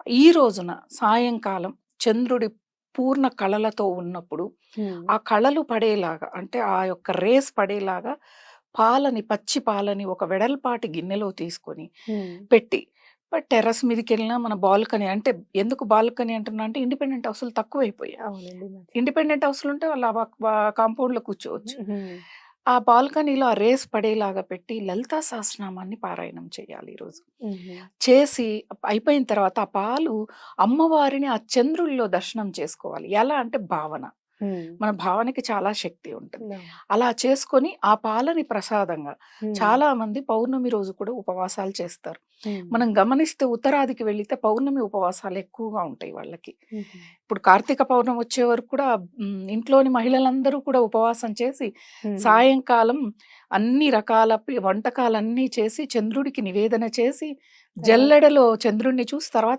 ఈ రోజున సాయంకాలం చంద్రుడి పూర్ణ కళలతో ఉన్నప్పుడు, హ్మ్. ఆ కళలు పడేలాగా అంటే ఆ యొక్క రేస్ పడేలాగా పచ్చి పాలని ఒక వెడల్పాటి గిన్నెలో తీసుకొని హ్మ్. పెట్టి టెర్రస్ మీదకెళ్ళినా మన బాల్కనీ అంటే ఎందుకు బాల్కనీ అంటున్నా అంటే ఇండిపెండెంట్ హౌసులు తక్కువైపోయాయి. అవునండి. ఇండిపెండెంట్ హౌసులుంటే వాళ్ళు కాంపౌండ్‌లో కూర్చోవచ్చు. హ్మ్. ఆ బాల్కనీలో ఆ రేస్ పడేలాగా పెట్టి లలితా సహస్రనామాన్ని పారాయణం చేయాలి ఈరోజు. హుహు. చేసి అయిపోయిన తర్వాత ఆ పాలు అమ్మవారిని ఆ చంద్రుడిలో దర్శనం చేసుకోవాలి. ఎలా అంటే భావన. హ్మ్. మన భావనకి చాలా శక్తి ఉంటుంది. అవును. అలా చేసుకొని ఆ పాలని ప్రసాదంగా హ్మ్. చాలామంది పౌర్ణమి రోజు కూడా ఉపవాసాలు చేస్తారు. హ్మ్. మనం గమనిస్తే ఉత్తరాదికి వెళితే పౌర్ణమి ఉపవాసాలు ఎక్కువగా ఉంటాయి వాళ్ళకి. హుహు. ఇప్పుడు కార్తీక పౌర్ణమి వచ్చే వరకు కూడా ఇంట్లోని మహిళలందరూ కూడా ఉపవాసం చేసి హ్మ్. సాయంకాలం అన్ని రకాల వంటకాలన్నీ చేసి చంద్రుడికి నివేదన చేసి తర్వాత జల్లెడలో చంద్రుడిని చూసి తర్వాత